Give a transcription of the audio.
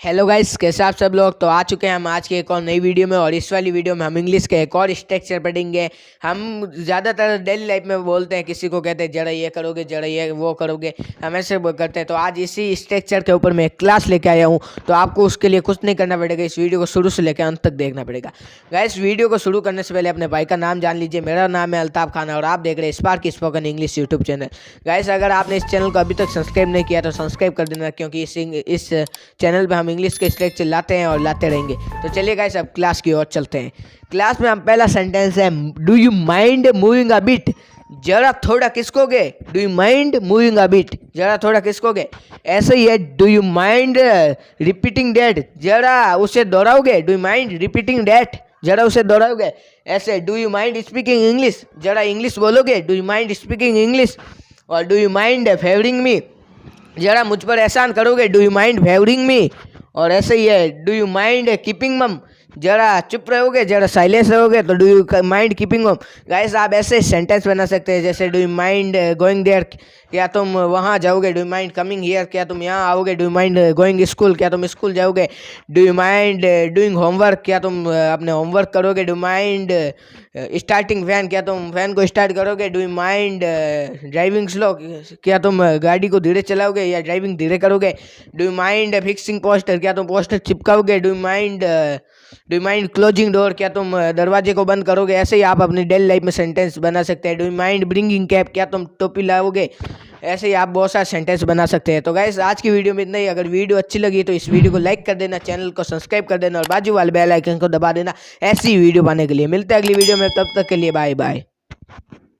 Hello guys, कैसे आप सब लोग। तो आ चुके हैं हम आज की एक और नई वीडियो में। और इस वाली वीडियो में हम इंग्लिश के एक और स्ट्रक्चर पढ़ेंगे। हम ज़्यादातर डेली लाइफ में बोलते हैं, किसी को कहते हैं जरा ये करोगे, जरा ये वो करोगे, हम ऐसे करते हैं। तो आज इसी स्ट्रक्चर के ऊपर मैं एक क्लास लेके आया हूँ। तो आपको उसके लिए कुछ नहीं करना पड़ेगा, इस वीडियो को शुरू से लेकर अंत तक देखना पड़ेगा। गाइस, वीडियो को शुरू करने से पहले अपने भाई का नाम जान लीजिए। मेरा नाम है अल्ताफ खान और आप देख रहे हैं Sparky spoken English YouTube channel. Guys, अगर आपने इस चैनल को अभी तक सब्सक्राइब नहीं किया तो सब्सक्राइब कर देना, क्योंकि इस चैनल पर हम इंग्लिश के स्ट्रक्चर लाते हैं और लाते रहेंगे। तो चलिए गाइस, अब क्लास की ओर चलते हैं। क्लास में हम पहला सेंटेंस है, do you mind moving a bit. जरा थोड़ा किसकोगे। Do you mind moving a bit, जरा थोड़ा किसकोगे। ऐसे ही है, do you mind repeating that. जरा उसे दोहराओगे। Do you mind repeating that, जरा उसे दोहराओगे। ऐसे, do you mind speaking English, जरा इंग्लिश बोलोगे। Do you mind speaking English. और do you mind favouring me, जरा मुझ पर एहसान करोगे। डू यू माइंड फेवरिंग मी। और ऐसे ही है, डू यू माइंड कीपिंग मम, जरा चुप रहोगे, जरा साइलेंस रहोगे। तो do you mind keeping mum. Guys, आप ऐसे सेंटेंस बना सकते हैं, जैसे do you mind going there, क्या तुम वहाँ जाओगे। Do you mind coming here, क्या तुम यहाँ आओगे। Do you mind going school, क्या तुम स्कूल जाओगे। Do you mind doing homework, क्या तुम अपने होमवर्क करोगे। डू माइंड स्टार्टिंग फैन, क्या तुम फैन को स्टार्ट करोगे। Do you mind driving slow, क्या तुम गाड़ी को धीरे चलाओगे या ड्राइविंग धीरे करोगे। Do you mind fixing poster, क्या तुम पोस्टर चिपकाओगे। Do you mind closing door, क्या तुम दरवाजे को बंद करोगे। ऐसे ही आप अपनी डेली लाइफ में सेंटेंस बना सकते हैं। Do you mind bringing cap, क्या तुम टोपी लाओगे। ऐसे ही आप बहुत सारे सेंटेंस बना सकते हैं। तो गाइस, आज की वीडियो में इतना ही। अगर वीडियो अच्छी लगी तो इस वीडियो को लाइक कर देना, चैनल को सब्सक्राइब कर देना और बाजू वाले बेल आइकन को दबा देना ऐसी वीडियो पाने के लिए। मिलते हैं अगली वीडियो में, तब तक के लिए बाय बाय।